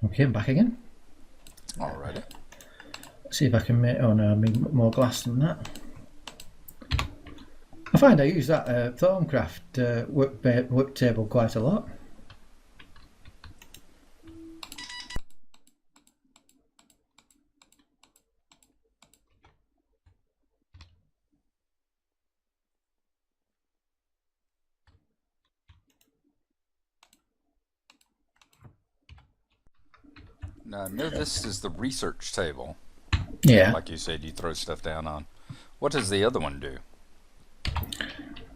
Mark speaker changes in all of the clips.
Speaker 1: Okay, I'm back again.
Speaker 2: Alrighty.
Speaker 1: Let's see if I can make. Oh no, I need more glass than that. I find I use that Thorncraft work table quite a lot.
Speaker 2: Now, I know this is the research table.
Speaker 1: Yeah.
Speaker 2: Like you said, you throw stuff down on. What does the other one do?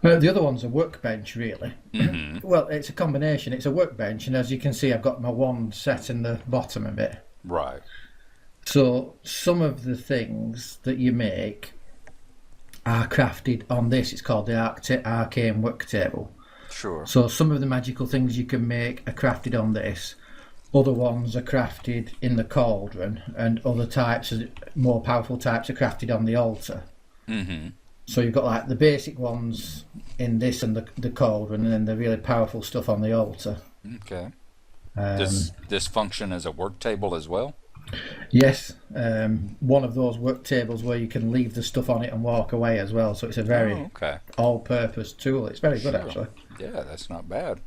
Speaker 1: The other one's a workbench, really.
Speaker 2: Mm-hmm.
Speaker 1: Well, it's a combination. It's a workbench, and as you can see, I've got my wand set in the bottom of it.
Speaker 2: Right.
Speaker 1: So some of the things that you make are crafted on this. It's called the Arcane Work Table.
Speaker 2: Sure.
Speaker 1: So some of the magical things you can make are crafted on this. Other ones are crafted in the cauldron, and other types, more powerful types, are crafted on the altar.
Speaker 2: Mm-hmm.
Speaker 1: So you've got like the basic ones in this and the cauldron, and then the really powerful stuff on the altar.
Speaker 2: Okay. Does this function as a work table as well?
Speaker 1: Yes, one of those work tables where you can leave the stuff on it and walk away as well. So it's a very all-purpose tool. It's very good, actually.
Speaker 2: Yeah, that's not bad.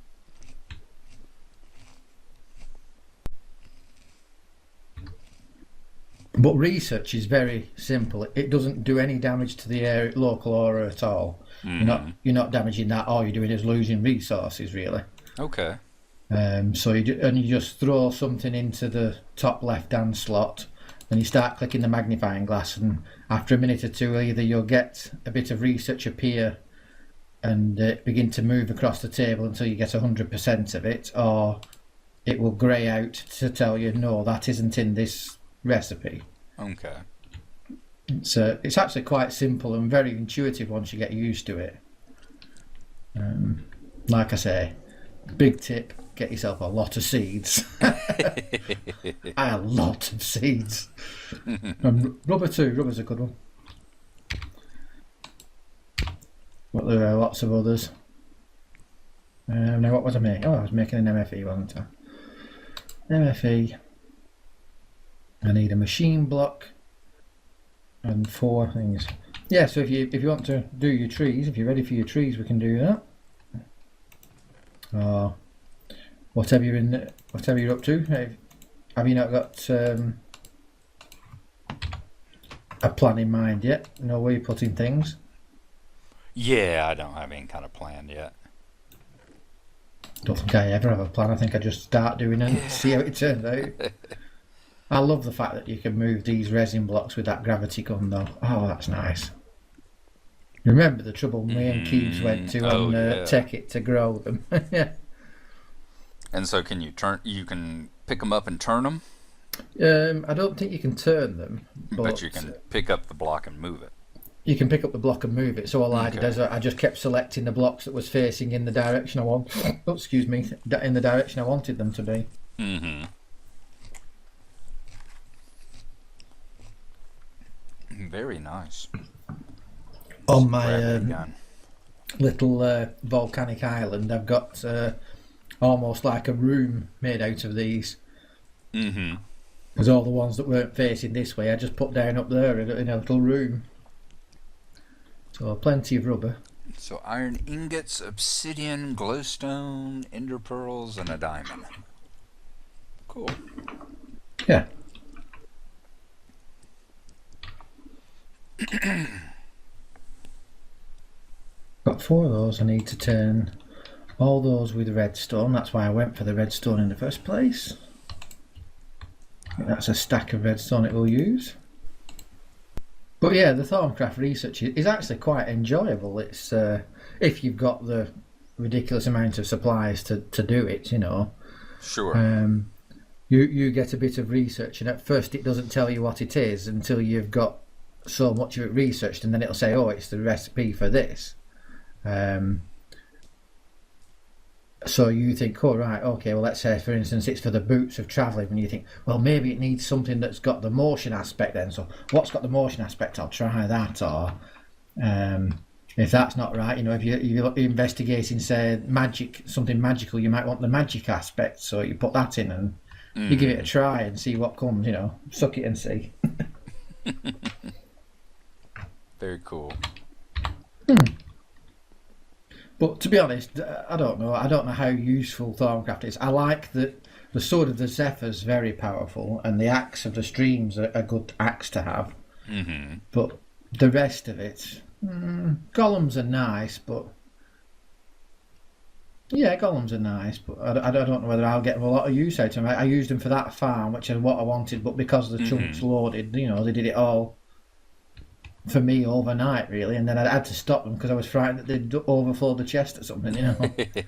Speaker 1: But research is very simple. It doesn't do any damage to the local aura at all.
Speaker 2: Mm-hmm.
Speaker 1: You're not damaging that. All you're doing is losing resources, really.
Speaker 2: Okay.
Speaker 1: So you just throw something into the top left-hand slot, and you start clicking the magnifying glass, and after a minute or two, either you'll get a bit of research appear and begin to move across the table until you get 100% of it, or it will grey out to tell you, no, that isn't in this recipe.
Speaker 2: Okay.
Speaker 1: It's actually quite simple and very intuitive once you get used to it. Like I say, big tip, get yourself a lot of seeds. A lot of seeds. Rubber too, rubber's a good one. But there are lots of others. Now what was I making? Oh, I was making an MFE, wasn't I? MFE. I need a machine block and 4 things. Yeah, so if you want to do your trees, if you're ready for your trees, we can do that. Or whatever you're up to. Have you not got a plan in mind yet? Know where you're putting things?
Speaker 2: Yeah, I don't have any kind of plan yet.
Speaker 1: Don't think I ever have a plan. I think I just start doing it and see how it turns out. I love the fact that you can move these resin blocks with that gravity gun, though. Oh, that's nice. Remember the trouble me and Keebs went to on Tech-It to grow them. Yeah.
Speaker 2: And so can you can pick them up and turn them?
Speaker 1: I don't think you can turn them.
Speaker 2: But you can pick up the block and move it.
Speaker 1: You can pick up the block and move it. So all I did is I just kept selecting the blocks that was facing in the direction I want. Oh, excuse me, in the direction I wanted them to be.
Speaker 2: Mm-hmm. Very nice.
Speaker 1: On my little volcanic island, I've got almost like a room made out of these.
Speaker 2: Mm-hmm.
Speaker 1: Because all the ones that weren't facing this way, I just put down up there in a little room. So plenty of rubber.
Speaker 2: So iron ingots, obsidian, glowstone, ender pearls, and a diamond. Cool.
Speaker 1: Yeah. Got 4 of those. I need to turn all those with redstone. That's why I went for the redstone in the first place. That's a stack of redstone it will use. But yeah, the Thorncraft research is actually quite enjoyable. It's if you've got the ridiculous amount of supplies to do it, you know.
Speaker 2: Sure.
Speaker 1: You get a bit of research, and at first it doesn't tell you what it is until you've got so much of it researched, and then it'll say, oh, it's the recipe for this. So you think, oh right, okay, well let's say for instance it's for the boots of travelling, and you think, well maybe it needs something that's got the motion aspect then, so what's got the motion aspect, I'll try that. Or if that's not right, you know, if you're investigating say magic, something magical, you might want the magic aspect, so you put that in, and You give it a try and see what comes, you know. Suck it and see.
Speaker 2: Very cool.
Speaker 1: But to be honest, I don't know. I don't know how useful Thorncraft is. I like that the sword of the Zephyr's very powerful, and the axe of the streams are a good axe to have. But the rest of it, golems are nice, but yeah, golems are nice. But I don't know whether I'll get a lot of use out of them. I used them for that farm, which is what I wanted. But because the chunks loaded, you know, they did it all for me overnight, really, and then I had to stop them because I was frightened that they'd overflow the chest or something, you know.
Speaker 2: Okay.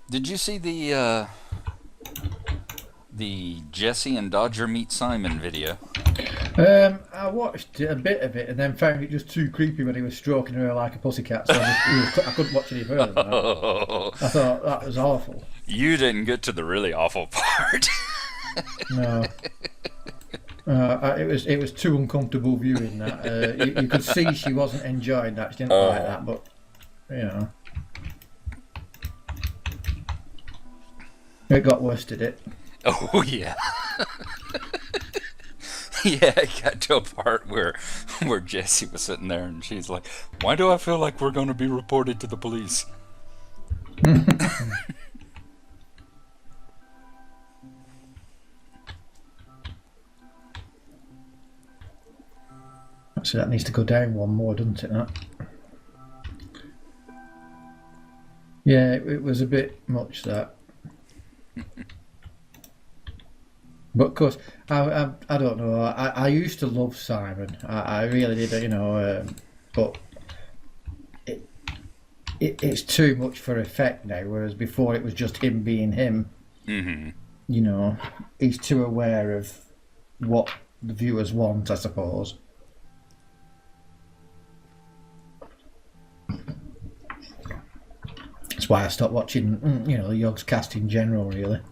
Speaker 2: Did you see the Jesse and Dodger meet Simon video?
Speaker 1: I watched a bit of it and then found it just too creepy when he was stroking her like a pussycat, so I couldn't watch any further than that. I thought that was awful.
Speaker 2: You didn't get to the really awful part.
Speaker 1: No. It was too uncomfortable viewing that. You could see she wasn't enjoying that. She didn't like that, but you know, it got worse, did it?
Speaker 2: Oh yeah. Yeah, it got to a part where Jessie was sitting there and she's like, "Why do I feel like we're going to be reported to the police?"
Speaker 1: So that needs to go down one more, doesn't it? That. Yeah, it was a bit much that. But of course, I don't know. I used to love Simon. I really did, you know. But it's too much for effect now. Whereas before it was just him being him. You know, he's too aware of what the viewers want, I suppose. That's why I stopped watching, you know, the Yogs cast in general, really.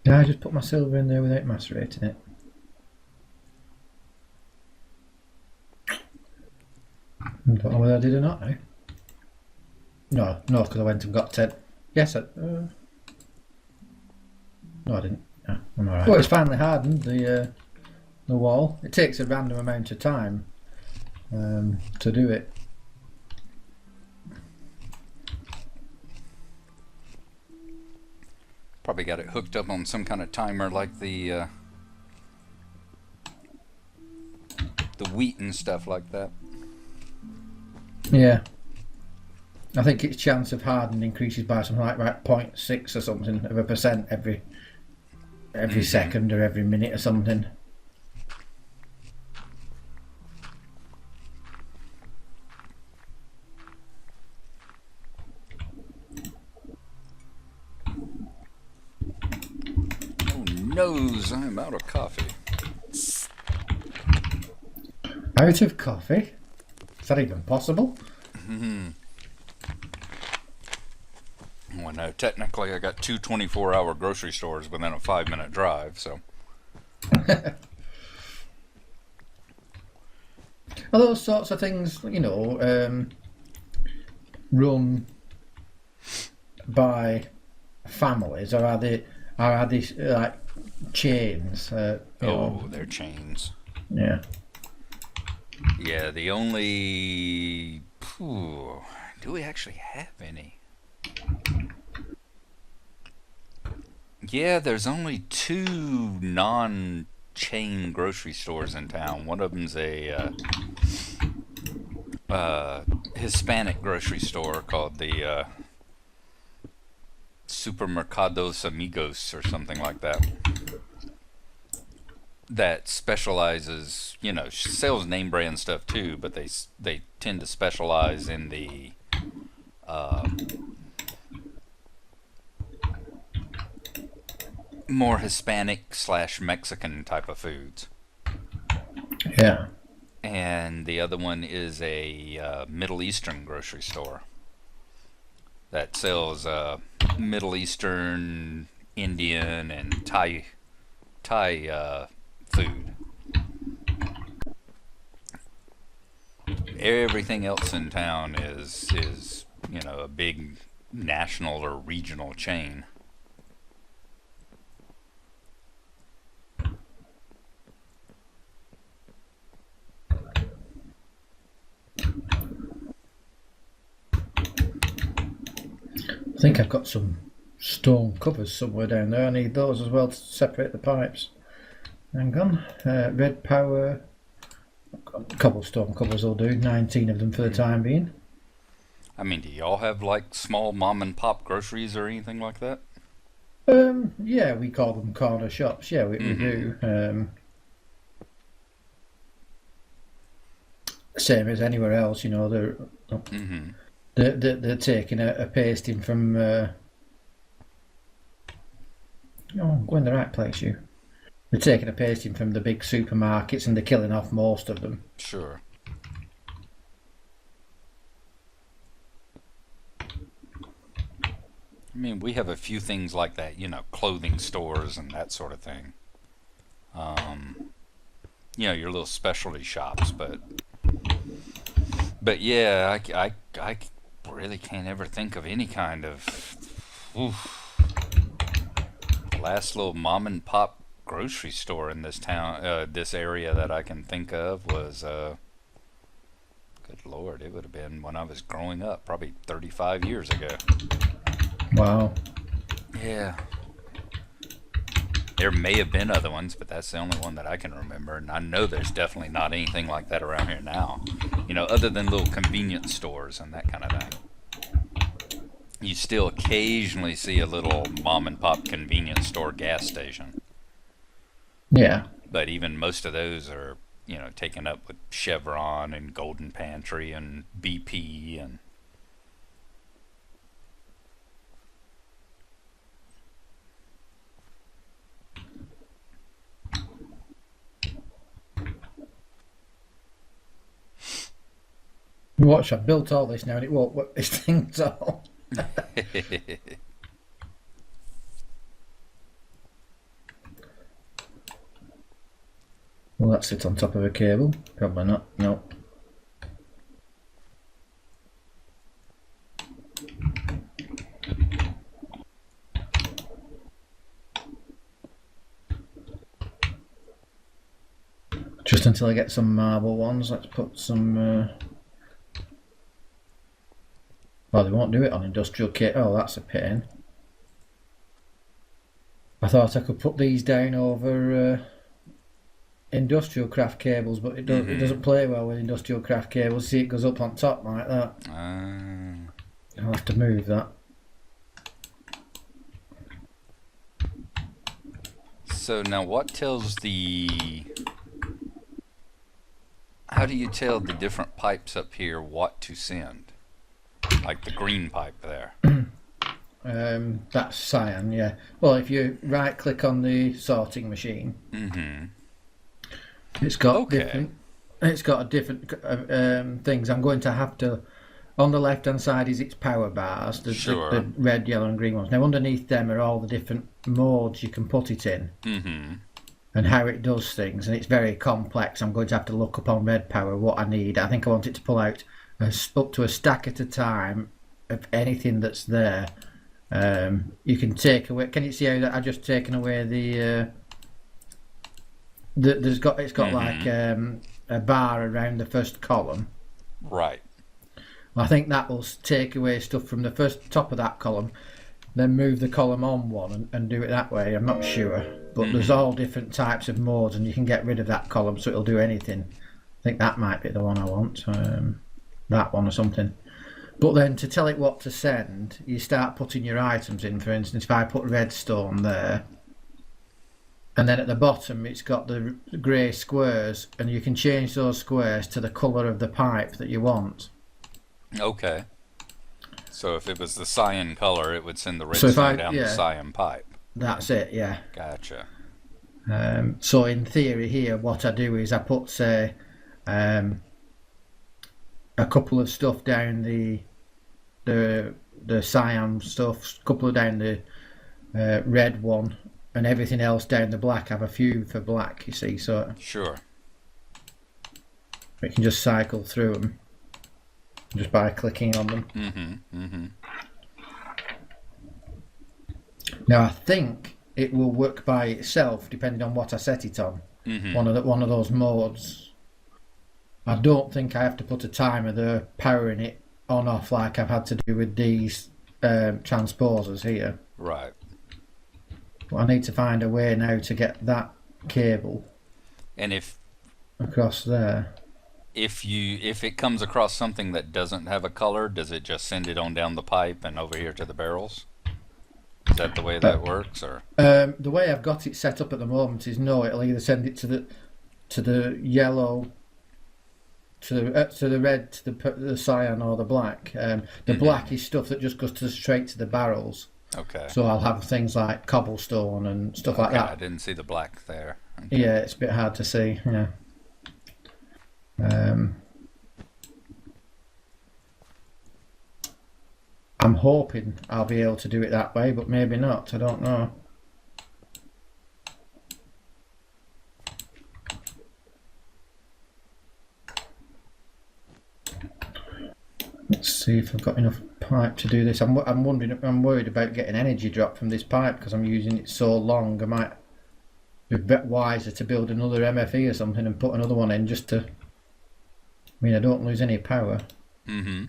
Speaker 1: Yeah, I just put my silver in there without macerating it. I don't know whether I did or not now. No, because I went and got 10. Yes, no, I didn't. No, I'm alright. Well, it's finally hardened, the wall. It takes a random amount of time to do it.
Speaker 2: Probably got it hooked up on some kind of timer like the wheat and stuff like that.
Speaker 1: Yeah. I think its chance of hardening increases by something like 0.6 or something of a percent every second or every minute or something.
Speaker 2: Oh noes, I'm out of coffee.
Speaker 1: Out of coffee? Is that even possible?
Speaker 2: Well, no, technically I got two 24-hour grocery stores within a 5-minute drive, so.
Speaker 1: Are those sorts of things, you know, run by families, or are they like chains? You know?
Speaker 2: They're chains.
Speaker 1: Yeah.
Speaker 2: Yeah, the only... do we actually have any? Yeah, there's only 2 non-chain grocery stores in town. One of them's a Hispanic grocery store called the Supermercados Amigos or something like that. That specializes, you know, sells name brand stuff too, but they tend to specialize in the more Hispanic / Mexican type of foods.
Speaker 1: Yeah.
Speaker 2: And the other one is a Middle Eastern grocery store that sells Middle Eastern, Indian, and Thai food. Everything else in town is a big national or regional chain.
Speaker 1: I think I've got some stone covers somewhere down there. I need those as well to separate the pipes. Hang on. Red power. Cobblestone covers will do. 19 of them for the time being.
Speaker 2: I mean, do y'all have like small mom and pop groceries or anything like that?
Speaker 1: Yeah, we call them corner shops. Yeah, we do. Same as anywhere else, they're taking a pasting from. Go in the right place, you. They're taking a pasting from the big supermarkets and they're killing off most of them.
Speaker 2: Sure. I mean, we have a few things like that, clothing stores and that sort of thing. Your little specialty shops, but yeah, I really can't ever think of any kind of. The last little mom and pop grocery store in this town, this area that I can think of was, good Lord, it would have been when I was growing up, probably 35 years ago.
Speaker 1: Wow.
Speaker 2: Yeah. There may have been other ones, but that's the only one that I can remember. And I know there's definitely not anything like that around here now. Other than little convenience stores and that kind of thing. You still occasionally see a little mom and pop convenience store gas station.
Speaker 1: Yeah.
Speaker 2: But even most of those are, taken up with Chevron and Golden Pantry and BP and...
Speaker 1: Watch, I've built all this now and it won't work this thing at all. Will that sit on top of a cable? Probably not, no. Just until I get some marble ones, let's put some... Well, they won't do it on industrial kit. Oh, that's a pain. I thought I could put these down over industrial craft cables, but it doesn't play well with industrial craft cables. See, it goes up on top like that. I'll have to move that.
Speaker 2: So now what tells how do you tell the different pipes up here what to send? Like the green pipe there.
Speaker 1: That's cyan, yeah. Well, if you right click on the sorting machine, it's got different. It's got a different things. I'm going to have to. On the left hand side is its power bars, the red, yellow, and green ones. Now underneath them are all the different modes you can put it in, and how it does things. And it's very complex. I'm going to have to look up on red power what I need. I think I want it to pull out up to a stack at a time of anything that's there. You can take away. Can you see how that I've just taken away it's got like a bar around the first column.
Speaker 2: Right.
Speaker 1: I think that will take away stuff from the first top of that column, then move the column on one and do it that way. I'm not sure, but there's all different types of modes, and you can get rid of that column so it'll do anything. I think that might be the one I want. That one or something. But then to tell it what to send, you start putting your items in. For instance, if I put redstone there, and then at the bottom it's got the grey squares, and you can change those squares to the colour of the pipe that you want.
Speaker 2: Okay. So if it was the cyan color, it would send the redstone down the cyan pipe.
Speaker 1: That's it, yeah.
Speaker 2: Gotcha.
Speaker 1: So in theory here, what I do is I put, say, a couple of stuff down the cyan stuff, a couple of down the red one, and everything else down the black. I have a few for black, you see, so
Speaker 2: Sure.
Speaker 1: we can just cycle through them just by clicking on them.
Speaker 2: Mm-hmm. Mm-hmm.
Speaker 1: Now I think it will work by itself depending on what I set it on.
Speaker 2: Mm-hmm.
Speaker 1: One of those modes. I don't think I have to put a timer there powering it on off like I've had to do with these transposers here.
Speaker 2: Right.
Speaker 1: But I need to find a way now to get that cable
Speaker 2: And if
Speaker 1: across there.
Speaker 2: if it comes across something that doesn't have a color, does it just send it on down the pipe and over here to the barrels? Is that the way that works, or?
Speaker 1: The way I've got it set up at the moment is no. It'll either send it to the yellow, to the red, to the cyan, or the black. The black is stuff that just goes straight to the barrels.
Speaker 2: Okay.
Speaker 1: So I'll have things like cobblestone and stuff like that.
Speaker 2: I didn't see the black there. Okay.
Speaker 1: Yeah, it's a bit hard to see. Yeah. I'm hoping I'll be able to do it that way, but maybe not. I don't know. Let's see if I've got enough pipe to do this. I'm worried about getting energy drop from this pipe because I'm using it so long. I might be a bit wiser to build another MFE or something and put another one in just to. I mean, I don't lose any power.
Speaker 2: Mm-hmm.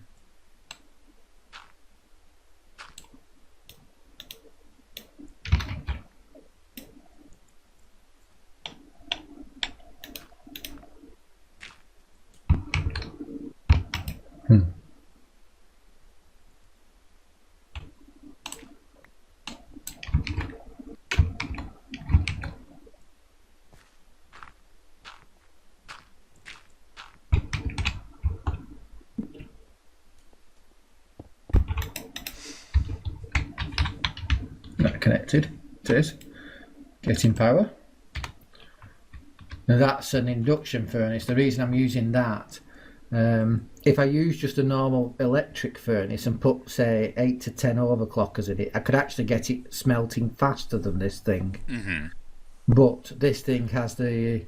Speaker 1: Not connected. It is. Getting power. Now that's an induction furnace. The reason I'm using that, if I use just a normal electric furnace and put, say, 8 to 10 overclockers in it, I could actually get it smelting faster than this thing.
Speaker 2: Mm-hmm.
Speaker 1: But this thing has it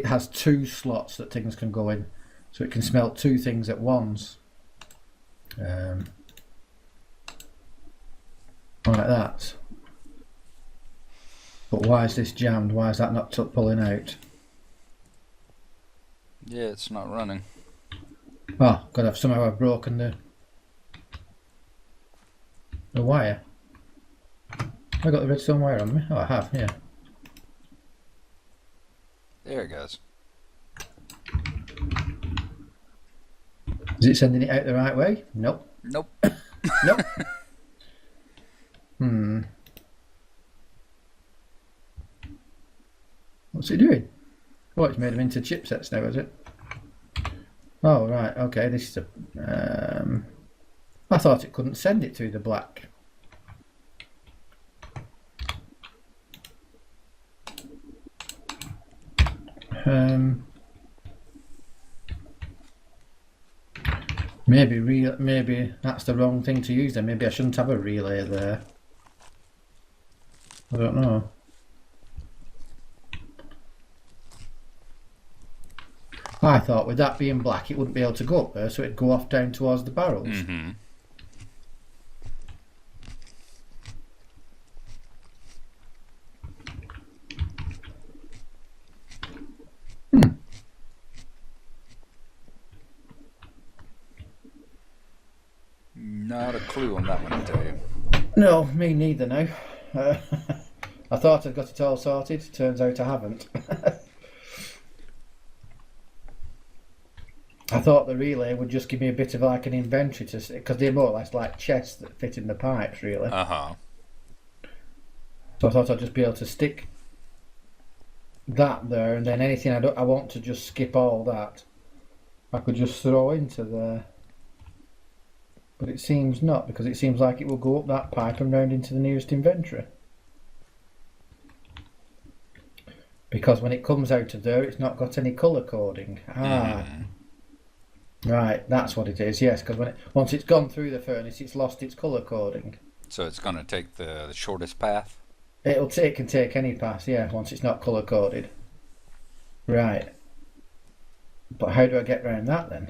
Speaker 1: has 2 slots that things can go in, so it can smelt 2 things at once. Like that. But why is this jammed? Why is that not pulling out?
Speaker 2: Yeah, it's not running.
Speaker 1: Oh, God, I've broken the wire. Have I got the redstone wire on me? Oh, I have, yeah.
Speaker 2: There it goes.
Speaker 1: Is it sending it out the right way? Nope.
Speaker 2: Nope.
Speaker 1: Nope. What's it doing? Oh, it's made them into chipsets now, is it? Oh, right, okay, this is a... I thought it couldn't send it through the black. Maybe that's the wrong thing to use then. Maybe I shouldn't have a relay there. I don't know. I thought with that being black it wouldn't be able to go up there, so it'd go off down towards the barrels.
Speaker 2: Mm-hmm. Not a clue on that one, I tell you.
Speaker 1: No, me neither now. I thought I'd got it all sorted, turns out I haven't. I thought the relay would just give me a bit of like an inventory to, because they're more or less like chests that fit in the pipes, really.
Speaker 2: Uh-huh.
Speaker 1: So I thought I'd just be able to stick that there, and then anything I want to just skip all that, I could just throw into there. But it seems not, because it seems like it will go up that pipe and round into the nearest inventory. Because when it comes out of there, it's not got any colour coding. Right, that's what it is. Yes, because once it's gone through the furnace, it's lost its colour coding.
Speaker 2: So it's going to take the shortest path?
Speaker 1: It can take any path, yeah, once it's not colour coded. Right. But how do I get around that then?